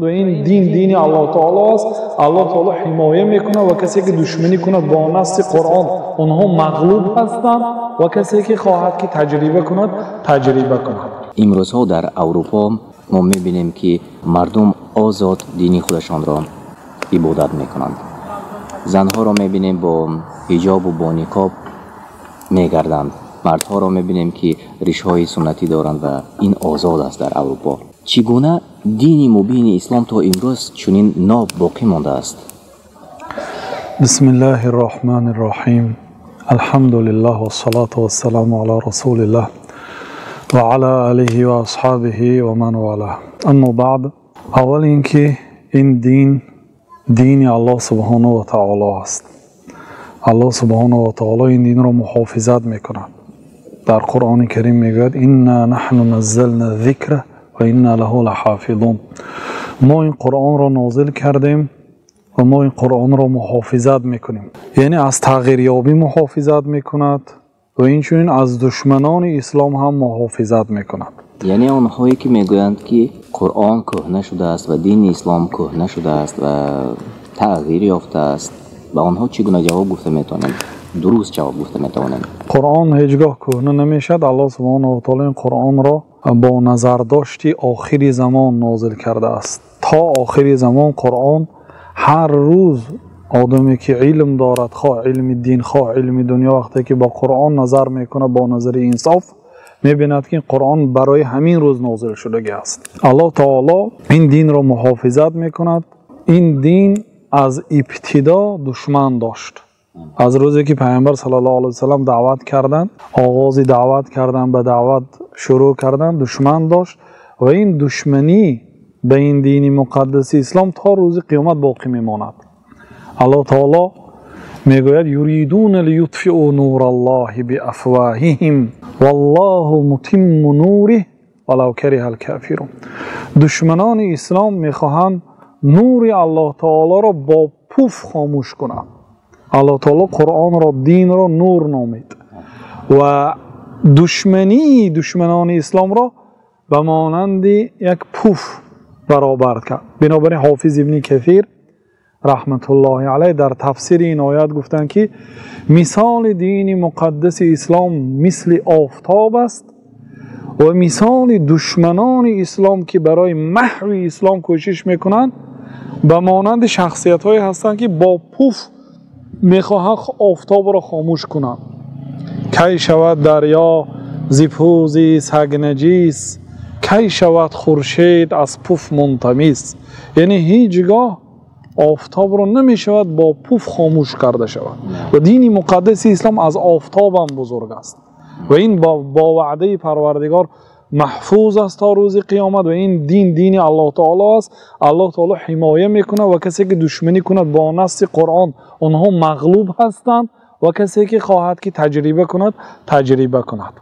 و این دین الله تعالی است. الله تعالی حمایه میکنه و کسی که دشمنی کند با نص قرآن اونها مغلوب هستند و کسی که خواهد که تجربه کند تجربه کند. امروزها در اروپا ما میبینیم که مردم آزاد دینی خودشان را عبادت میکنند. زنها را میبینیم با حجاب و با نقاب میگردند. مردها را میبینیم که ریش‌های سنتی دارند و این آزاد است در اروپا. چگونه دین مبین اسلام تا امروز چنین ناب باقی مانده است؟ بسم الله الرحمن الرحیم. الحمد لله والصلاة والسلام علی رسول الله و علی آله و اصحابه و من والاه. اما بعد، اول اینکه این دین الله سبحانه و تعالی است. الله سبحانه و تعالی این دین را محافظت میکند. در قرآن کریم میگوید انا نحن نزلنا الذکر و انا له لحافظون. ما این قرآن را نازل کردیم و ما این قرآن را محافظت میکنیم. یعنی از تغییریابی محافظت میکند و اینچنین از دشمنان اسلام هم محافظت میکند. یعنی آنهایی که میگویند که قرآن کهنه شده است و دین اسلام کهنه شده است و تغییر یافته است، به آنها چگونه جواب گفته میتونیم؟ درست جواب گفته میتونیم. قرآن هیچگاه کهنه نمیشد. الله سبحانه و تعالی این قرآن را با نظرداشتی آخری زمان نازل کرده است. تا آخری زمان قرآن هر روز آدمی که علم دارد، خواه علم دین خواه علم دنیا، وقتی که با قرآن نظر میکنه با نظر انصاف میبیند که این قرآن برای همین روز نازل شده است. الله تعالی این دین را محافظت میکند. این دین از ابتدا دشمن داشت. از روزی که پیامبر صلی الله علیه و سلم دعوت کردند، آغاز دعوت کردند، به دعوت شروع کردند، دشمن داشت و این دشمنی به این دین مقدس اسلام تا روز قیامت باقی میماند. الله تعالی میگوید یریدون لیطفئوا نور الله بافواههم والله متم نوره ولو کره الکافرون. دشمنان اسلام میخواهند نور الله تعالی را با پوف خاموش کنند. الله تعالی قرآن را، دین را نور نامید و دشمنان اسلام را به مانند یک پوف برابر کرد. بنابراین حافظ ابن کثیر رحمت الله علیه در تفسیر این آیات گفتند که مثال دین مقدس اسلام مثل آفتاب است و مثال دشمنان اسلام که برای محو اسلام کوشش میکنند به مانند شخصیت هایی هستند که با پوف میخواهند آفتاب را خاموش کنند. کی شود دریا ز پوز سگ نجیس، کی شود خورشید از پوف منطمس. یعنی هیچگاه آفتاب را نمیشود با پوف خاموش کرده شود و دین مقدس اسلام از آفتاب هم بزرگ است و این با وعده پروردگار محفوظ است تا روز قیامت و این دین الله تعالی است. الله تعالی حمایه میکنه و کسی که دشمنی کند با نص قرآن اونها مغلوب هستند و کسی که خواهد که تجربه کند تجربه کند.